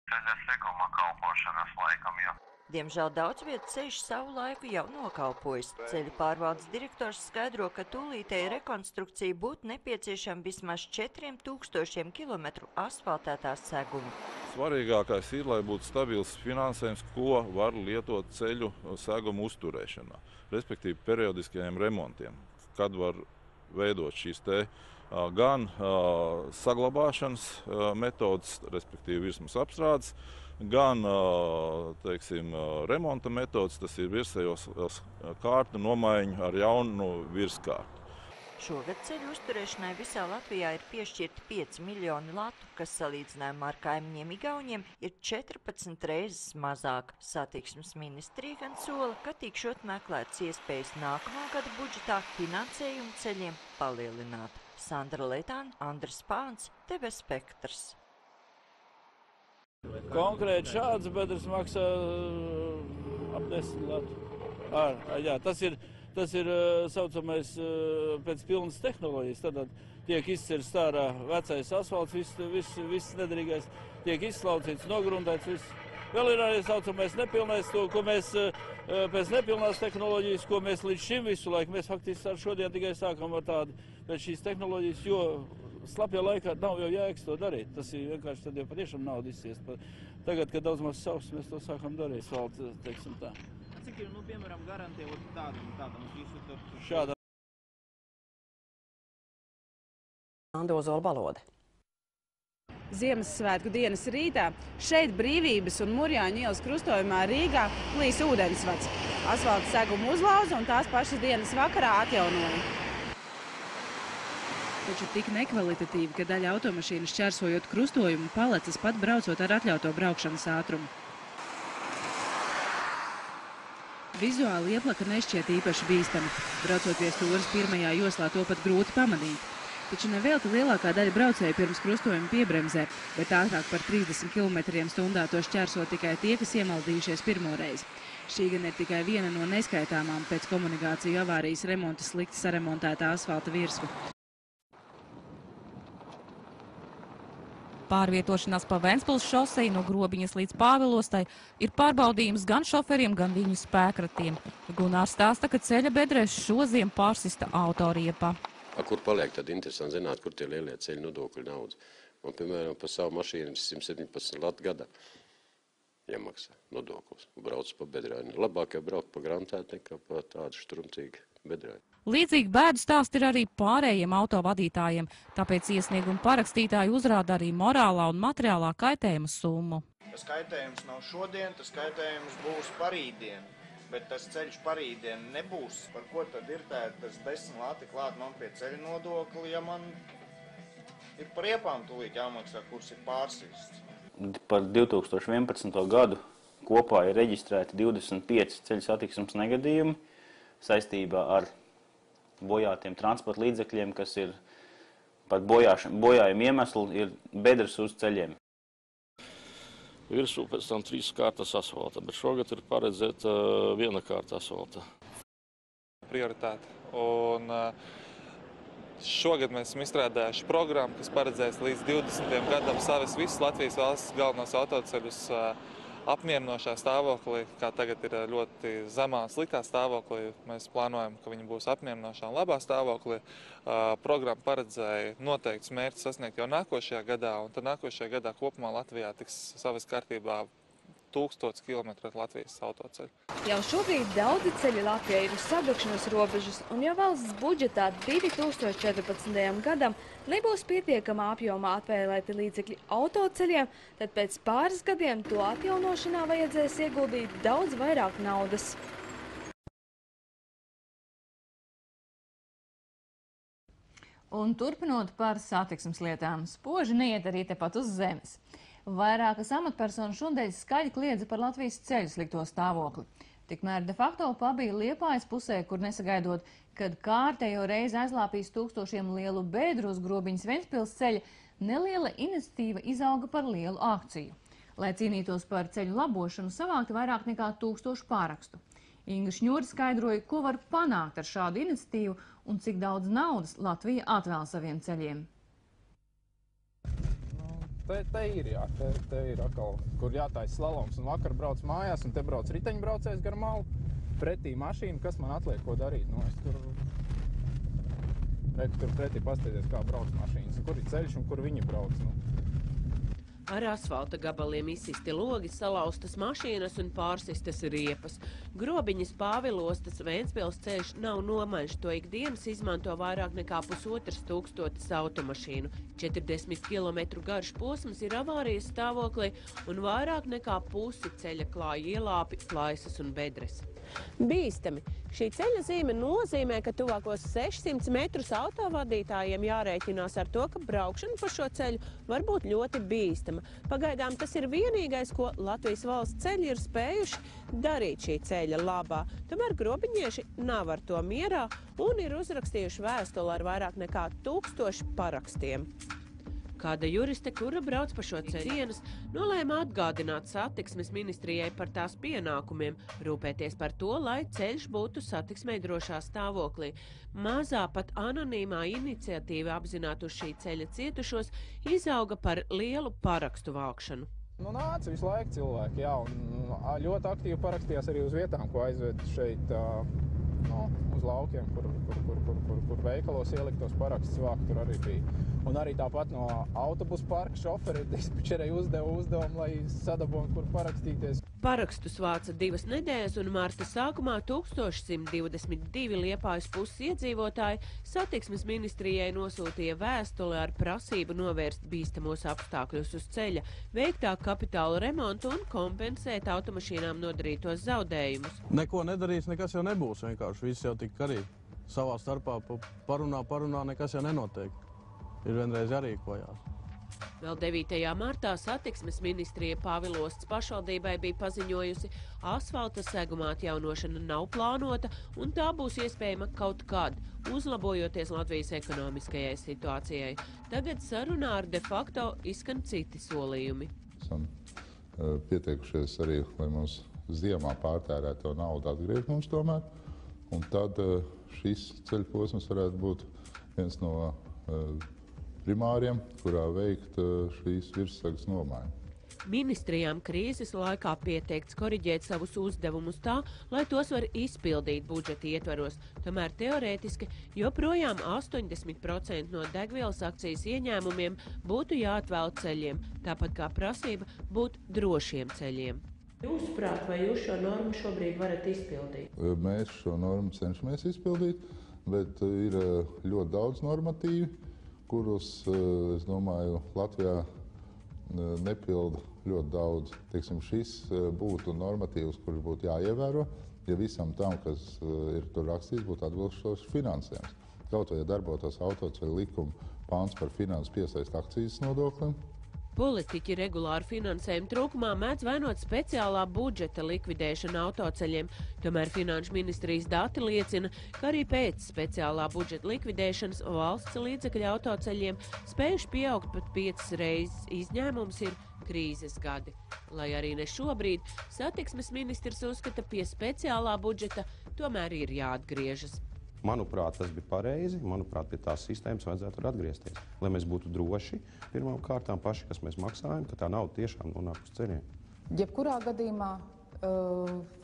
Ceļa seguma kalpošanas laikam jau. Diemžēl daudz vietu ceļš savu laiku jau nokalpojis. Ceļu pārvaldes direktors skaidro, ka tūlītēji rekonstrukcija būtu nepieciešama vismaz 4000 kilometru asfaltētā seguma. Svarīgākais ir, lai būtu stabils finansējums, ko var lietot ceļu segumu uzturēšanā, respektīvi periodiskajiem remontiem, kad var veidot šīs gan saglabāšanas metodas, respektīvi virsmas apstrādes, gan teiksim, remonta metodas, tas ir virsējos kārtu nomaiņu ar jaunu virskārtu. Šogad ceļu uzturēšanai visā Latvijā ir piešķirti 5 miljoni latu, kas salīdzinājumā ar kaimiņiem Igauņiem ir 14 reizes mazāk. Satiksmes ministrija gan sola, ka tikšot meklētas iespējas nākamā gada budžetā finansējumu ceļiem palielināt. Sandra Leitāna, Andris Pāns, TV Spektrs. Konkrēti šāds bedres maksā ap 10 latu. Tas ir saucamais pēc pilnas tehnoloģijas. Tad tiek izcirsts ārā vecais asfalts, viss nederīgais, tiek izslaucīts, nogrundēts viss. Vēl ir arī saucamais nepilnais, to, ko mēs pēc nepilnās tehnoloģijas, ko mēs līdz šim visu laiku, mēs faktiski ar šodien tikai sākam ar tādu pēc šīs tehnoloģijas, jo slapjā laikā nav jau jēgas to darīt. Tas ir vienkārši tad jau patiešām naudu izciest. Tagad, kad daudz maz savs, mēs to sākam darīt. Asfalts, teiksim tā. Cik ir, piemēram, garantija tādam visu tur? Šādā. Ozola balode. Ziemassvētku dienas rītā šeit Brīvības un Murjāņu ielas krustojumā Rīgā plīs ūdensvads. Asfalta segumu uzlauza un tās pašas dienas vakarā atjaunoja. Taču tik nekvalitatīvi, ka daļa automašīnas šķērsojot krustojumu palecas pat braucot ar atļauto braukšanas ātrumu. Vizuāli ieplaka nešķiet īpaši bīstami. Braucot pie stūres pirmajā joslā to pat grūti pamanīt. Taču nevelti lielākā daļa braucēju pirms krustojuma piebremzē, bet ātrāk par 30 km/h to šķērso tikai tie, kas iemaldījušies pirmoreiz. Šī gan ir tikai viena no neskaitāmām pēc komunikāciju avārijas remonta slikti saremontētā asfalta virsma. Pārvietošanās pa Ventspils šoseju no Grobiņas līdz Pāvilostai ir pārbaudījums gan šoferiem, gan viņu spēkratiem. Gunārs stāsta, ka ceļa bedrēs šoziem pārsista autoriepa. Kur paliek, tad interesanti zināt, kur tie lielie ceļu nodokļu naudas. Man, piemēram, par savu mašīnu 117 latu gadā iemaksā nodoklis. Brauc pa bedrēni. Labāk jau braukt pa grantētu nekā pa tādu štrumcīgu bedrēni. Līdzīgi bēdu stāsti ir arī pārējiem autovadītājiem, tāpēc iesnieguma parakstītāji uzrāda arī morālā un materiālā kaitējuma summu. Tas kaitējums nav šodien, tas kaitējums būs parītdien, bet tas ceļš parītdien nebūs. Par ko tad ir tas 10 lati klāt man pie ceļa nodokli, ja man ir par iepām tūlīt jāmaksā, kurs ir pārsists? Par 2011. gadu kopā ir reģistrēti 25 ceļu satiksmes negadījumi saistībā ar bojātiem transporta līdzekļiem, kas ir par bojājumu iemeslu, ir bedres uz ceļiem. Virsū pēc tam 3 kārtas asfalta, bet šogad ir paredzēta 1 kārta asfalta. Prioritāte. Un šogad mēs esam izstrādājuši programmu, kas paredzēs līdz 20. gadam savas visas Latvijas valsts galvenos autoceļus apmierinošā stāvoklī, kā tagad ir ļoti zemā, sliktā stāvoklī. Mēs plānojam, ka viņi būs apmierinošā un labā stāvoklī. Programma paredzēja noteikts mērķis sasniegt jau nākošajā gadā, un tad nākošajā gadā kopumā Latvijā tiks savas kārtībā 1000 km Latvijas autoceļu. Jau šobrīd daudzi ceļi Latvijā ir uz sabrukšanas robežas, un ja valsts budžetā 2014. gadam nebūs pietiekamā apjomā atvēlēti līdzekļi autoceļiem, tad pēc pāris gadiem to atjaunošanā vajadzēs ieguldīt daudz vairāk naudas. Un turpinot par satiksmes lietām, spoži neiet arī tepat uz zemes. Vairākas amatpersonas šodien skaļi kliedza par Latvijas ceļu slikto stāvokli. Tikmēr de facto pabija Liepājas pusē, kur nesagaidot, kad kārtējo reizi aizlāpīs tūkstošiem lielu bedru uz Grobiņas Ventspils ceļa, neliela iniciatīva izauga par lielu akciju. Lai cīnītos par ceļu labošanu, savākti vairāk nekā 1000 pārakstu. Inga Šņūra skaidroja, ko var panākt ar šādu iniciatīvu un cik daudz naudas Latvija atvēl saviem ceļiem. te ir, jā, te ir atkal, kur jātais slaloms, un vakar brauc mājās, un te brauc riteņbraucējs gar malu, pretī mašīna, kas man atliek, ko darīt, nu, es tur pretī paskatīties, kā brauc mašīnas, un kur ir ceļš, un kur viņi brauc, nu. Ar asfalta gabaliem izsisti logi, salauztas mašīnas un pārsistas riepas. Grobiņas Pāvilostas Ventspils ceļš nav nomaļš, to ikdienas izmanto vairāk nekā 1500 automašīnu. 40 km garš posms ir avārijas stāvoklī un vairāk nekā pusi ceļa klāja ielāpi, plaisas un bedres. Bīstami. Šī ceļa zīme nozīmē, ka tuvākos 600 metrus autovadītājiem jārēķinās ar to, ka braukšana pa šo ceļu var būt ļoti bīstama. Pagaidām tas ir vienīgais, ko Latvijas valsts ceļi ir spējuši darīt šī ceļa labā. Tomēr grobiņieši nav ar to mierā un ir uzrakstījuši vēstuli ar vairāk nekā 1000 parakstiem. Kāda juriste, kura brauc pa šo ceļu, nolēma atgādināt satiksmes ministrijai par tās pienākumiem, rūpēties par to, lai ceļš būtu satiksmei drošā stāvoklī. Mazā pat anonīmā iniciatīva apzināt uz šī ceļa cietušos izauga par lielu parakstu vākšanu. Nu, nāca visu laiku cilvēki, jā, un ļoti aktīvi parakstījās arī uz vietām, ko aizved šeit uz laukiem, kur veikalos ieliktos parakstus vākt, tur arī bija. Un arī tāpat no autobusu parka šoferi dispečerei uzdeva uzdevumu, lai sadabūtu, kur parakstīties. Parakstus vāca 2 nedēļas, un marta sākumā 1122 Liepājas puses iedzīvotāji satiksmes ministrijai nosūtīja vēstuli ar prasību novērst bīstamos apstākļus uz ceļa, veikt kapitāla remontu un kompensēt automašīnām nodarītos zaudējumus. Neko nedarīs, nekas jau nebūs vienkārši. Viss jau tik arī savā starpā parunā, nekas jau nenotiek. Ir vienreiz jārīkojās. Vēl 9. martā satiksmes ministrija Pāvilostas pašvaldībai bija paziņojusi, asfalta seguma atjaunošana nav plānota un tā būs iespējama kaut kad, uzlabojoties Latvijas ekonomiskajai situācijai. Tagad sarunā ar de facto izskan citi solījumi. Esam pieteikušies arī, lai mums ziemā pārtērēto naudu atgriezt mums tomēr, un tad šis ceļu posms varētu būt viens no primāriem, kurā veikt šīs virssagas nomaiņu. Ministrijām krīzes laikā pieteikts koriģēt savus uzdevumus tā, lai tos var izpildīt budžeta ietvaros. Tomēr teorētiski joprojām 80% no degvielas akcijas ieņēmumiem būtu jāatvēl ceļiem, tāpat kā prasība būt drošiem ceļiem. Jūsuprāt, vai jūs šo normu šobrīd varat izpildīt? Mēs šo normu cenšamies izpildīt, bet ir ļoti daudz normatīvi, kurus, es domāju, Latvijā nepilda ļoti daudz. Teiksim, šis būtu normatīvs, kurš būtu jāievēro, ja visam tam, kas ir tur rakstīts, būtu atbilstošs finansējums. Kaut vai, ja darbotos autoceļu likuma pāns par finansu piesaist akcijas nodoklim. Politiķi regulāru finansējumu trūkumā mēdz vainot speciālā budžeta likvidēšanu autoceļiem. Tomēr Finanšu ministrijas dati liecina, ka arī pēc speciālā budžeta likvidēšanas valsts līdzekļu autoceļiem spējuši pieaugt pat 5 reizes. Izņēmums ir krīzes gadi. Lai arī ne šobrīd, satiksmes ministrs uzskata, pie speciālā budžeta tomēr ir jāatgriežas. Manuprāt, tas bija pareizi. Manuprāt, pie tās sistēmas vajadzētu atgriezties. Lai mēs būtu droši, pirmām kārtām paši, kas mēs maksājam, ka tā nauda tiešām nonāk uz ceļiem. Jebkurā gadījumā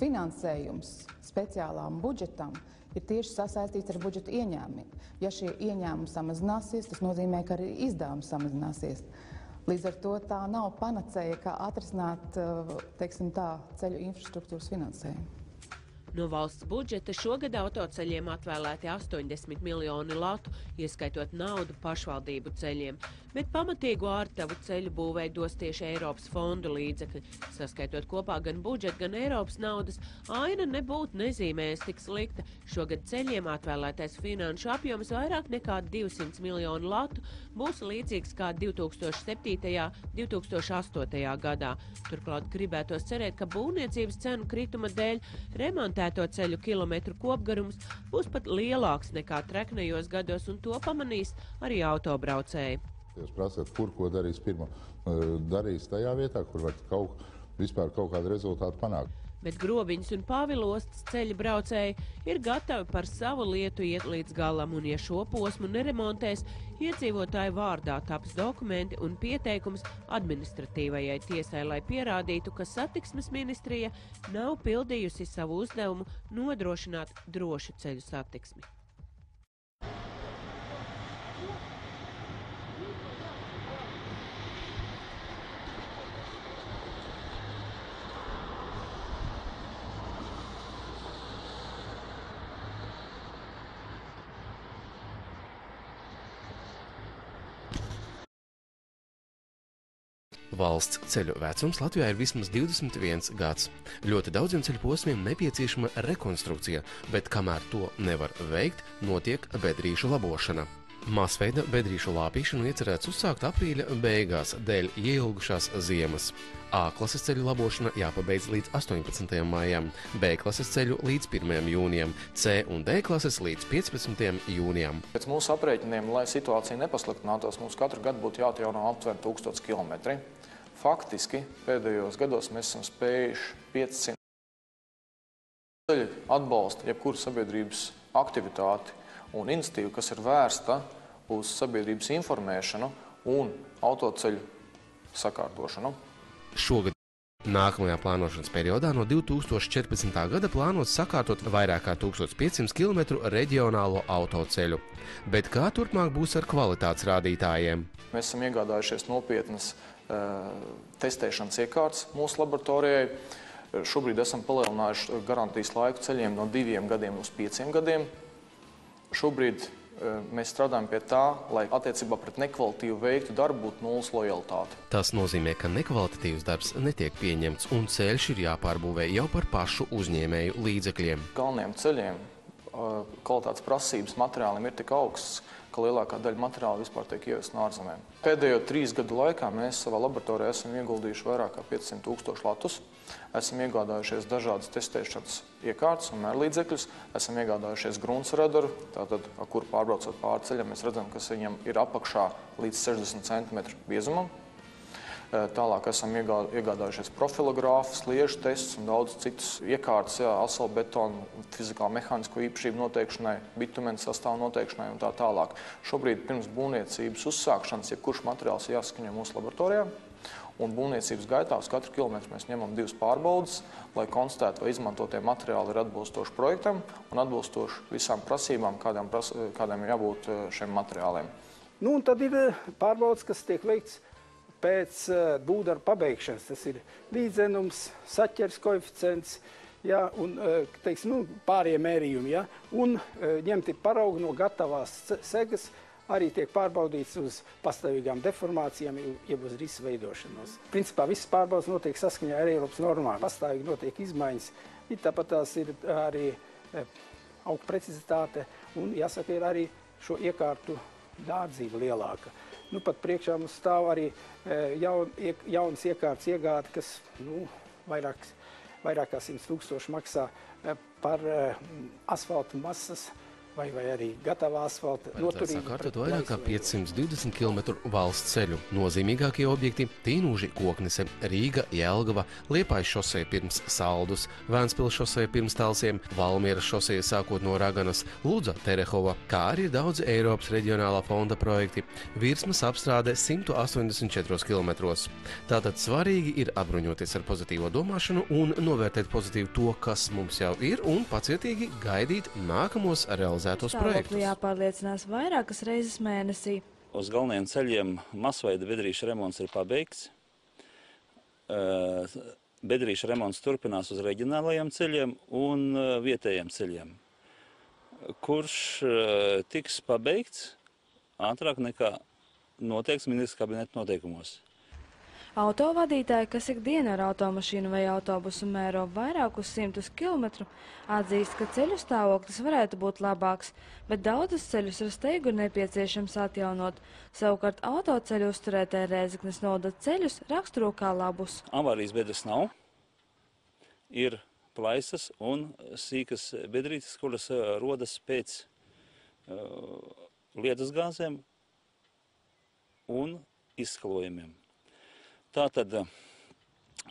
finansējums speciālām budžetam ir tieši sasaistīts ar budžeta ieņēmumiem. Ja šie ieņēmumi samazināsies, tas nozīmē, ka arī izdevumi samazināsies. Līdz ar to tā nav panacēja, kā atrisināt, teiksim tā, ceļu infrastruktūras finansējumu. No valsts budžeta šogad autoceļiem atvēlēti 80 miljoni latu, ieskaitot naudu pašvaldību ceļiem. Bet pamatīgu ārtavu ceļu būvei dos tieši Eiropas fondu līdzekļi. Saskaitot kopā gan budžeta, gan Eiropas naudas, aina nebūtu nezīmējas tik slikta. Šogad ceļiem atvēlētais finanšu apjoms vairāk nekā 200 miljonu latu būs līdzīgs kā 2007. 2008. gadā. Turklāt gribētos cerēt, ka būvniecības cenu krituma dēļ remontēto ceļu kilometru kopgarums būs pat lielāks nekā treknējos gados, un to pamanīs arī autobraucēji. Jūs prasāt, ko darīs pirmo? Darīs tajā vietā, kur var vispār kaut kādu rezultātu panākt. bet Grobiņas un Pāvilostas ceļa braucēji ir gatavi par savu lietu iet līdz galam, un ja šo posmu neremontēs, iedzīvotāju vārdā taps dokumenti un pieteikums administratīvajai tiesai, lai pierādītu, ka satiksmes ministrija nav pildījusi savu uzdevumu nodrošināt drošu ceļu satiksmi. Valsts ceļu vecums Latvijā ir vismaz 21 gads. Ļoti daudziem ceļu posmiem nepieciešama rekonstrukcija, bet kamēr to nevar veikt, notiek bedrīšu labošana. Masveida bedrīšu lāpīšanu iecerēts uzsākt aprīļa beigās dēļ ieilgušās ziemas. A klases ceļu labošana jāpabeidz līdz 18. maijam, B klases ceļu līdz 1. jūnijam, C un D klases līdz 15. jūnijam. Pēc mūsu aprēķiniem, lai situācija nepasliktinātos, mums katru gadu būtu jāatjauno aptuveni 1000 kilometri. Faktiski pēdējos gados mēs esam spējuši 500 ceļu atbalstu jebkuru sabiedrības aktivitāti un iniciatīvu, kas ir vērsta uz sabiedrības informēšanu un autoceļu sakārtošanu. Šogad nākamajā plānošanas periodā no 2014. gada plānots sakārtot vairāk kā 1500 km reģionālo autoceļu. Bet kā turpmāk būs ar kvalitātes rādītājiem? Mēs esam iegādājušies nopietnas testēšanas iekārtas mūsu laboratorijai. Šobrīd esam palielinājuši garantijas laiku ceļiem no 2 gadiem uz 5 gadiem. Šobrīd mēs strādājam pie tā, lai attiecībā pret nekvalitīvu veiktu darbu būtu nulles lojalitāte. Tas nozīmē, ka nekvalitatīvs darbs netiek pieņemts un ceļš ir jāpārbūvē jau par pašu uzņēmēju līdzekļiem. Galvenajiem ceļiem kvalitātes prasības materiāliem ir tik augsts, ka lielākā daļa materiāla vispār tiek ievest no ārzemēm. Pēdējo 3 gadu laikā mēs savā laboratorijā esam ieguldījuši vairāk kā 500 000 latus. Esam iegādājušies dažādas testēšanas iekārtas un mērlīdzekļus. Esam iegādājušies gruntsradaru, tātad, ar kuru pārbraucot pāri ceļam, mēs redzam, ka viņam ir apakšā līdz 60 cm biezumam. Tālāk esam iegādājušies profilogrāfu, sliežu tests un daudz citus iekārtas, asfaltbetonu, fizikālu mehānisko īpašību noteikšanai, bitumena sastāvu noteikšanai un tā tālāk. Šobrīd pirms būvniecības uzsākšanas jebkurš materiāls jāsaskaņo mūsu laboratorijā. Un būvniecības gaitā uz katru kilometru mēs ņemam 2 pārbaudes, lai konstatētu, vai izmantotie materiāli ir atbilstoši projektam un atbilstoši visām prasībām, kādām ir jābūt šiem materiāliem. Nu, un tad ir pārbaudes, kas tiek veikts pēc būvdarba pabeigšanas. Tas ir līdzenums, saķers koeficients, ja, un pārējie mērījumi. Ja, un ņemti paraugi no gatavās segas, arī tiek pārbaudīts uz pastāvīgām deformācijām, jeb uz risu veidošanos. Principā visas pārbaudas notiek saskaņā ar Eiropas normām. Pastāvīgi notiek izmaiņas. Tāpat tās ir arī auga precizitāte un, jāsaka, ir arī šo iekārtu dārdzība lielāka. Nu, pat priekšā mums stāv arī jaunas iekārtas iegāde, kas vairāk kā 100 000 maksā par asfalta masas vai arī gatavā asfalta noturību. Sakārtot vairāk kā 520 km valsts ceļu. Nozīmīgākie objekti – Tīnūži, Koknese, Rīga, Jelgava, Liepājas šoseja pirms Saldus, Vēnspils šoseja pirms Talsiem, Valmieras šoseja sākot no Raganas, Ludza, Terehova, kā arī daudzi Eiropas reģionālā fonda projekti. Virsmas apstrāde 184 km. Tātad svarīgi ir apbruņoties ar pozitīvo domāšanu un novērtēt pozitīvi to, kas mums jau ir, un pacietīgi gaidīt nākamos realizācijas. Stāvokli jāpārliecinās vairākas reizes mēnesī. Uz galvenajiem ceļiem masveida bedrīšu remonts ir pabeigts. Bedrīšu remonts turpinās uz reģionālajiem ceļiem un vietējiem ceļiem, kurš tiks pabeigts ātrāk nekā noteikts ministra kabineta noteikumos. Autovadītāji, kas ikdienu ar automašīnu vai autobusu mēro vairākus 100 km, atzīst, ka ceļu stāvoklis varētu būt labāks, bet daudzus ceļus ar steigu ir nepieciešams atjaunot. Savukārt autoceļu uzturētāji Rēzeknes novada ceļus raksturo kā labus. Avārijas bedres nav, ir plaisas un sīkas bedrītes, kuras rodas pēc lietusgāzēm un izskalojumiem. Tātad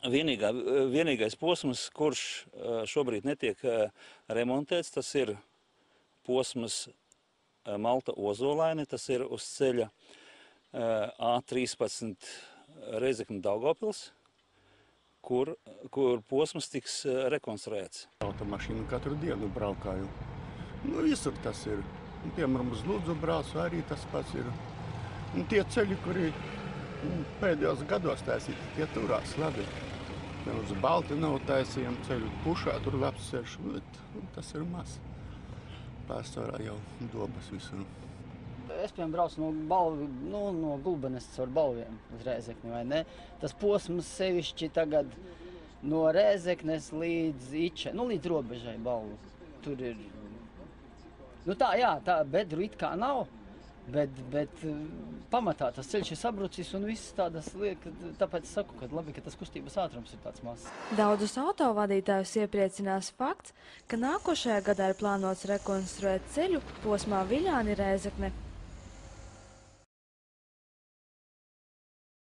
Vienīgais posms, kurš šobrīd netiek remontēts, tas ir posms Malta-Ozolaini, tas ir uz ceļa A13 Reizekne-Daugavpils, kur posms tiks rekonstruēts. Automašīnu katru dienu braukāju. Visur tas ir. Piemēram, uz Ludzu braucu arī tas pats ir. Un tie ceļi, kuri pēdējos gados taisīti, tie turās labi. Uz Balti nav taisījami ceļu, Pušā tur labs ceļš, bet tas ir maz. Pārsvarā jau dobas visur. Es, piemēram, braucu no Gulbenes caur Balviem uz Rēzekni, vai ne? Tas posms sevišķi tagad no Rēzeknes līdz Iče, līdz robežai Balvu. Tur ir, tā bedru it kā nav, bet pamatā tas ceļš ir sabrucis un viss tādas liekas, tāpēc saku, ka labi, ka tas kustības ātrums ir tāds mazs. Daudzus autovadītājus iepriecinās fakts, ka nākošajā gadā ir plānots rekonstruēt ceļu posmā Viļāni-Rēzekne.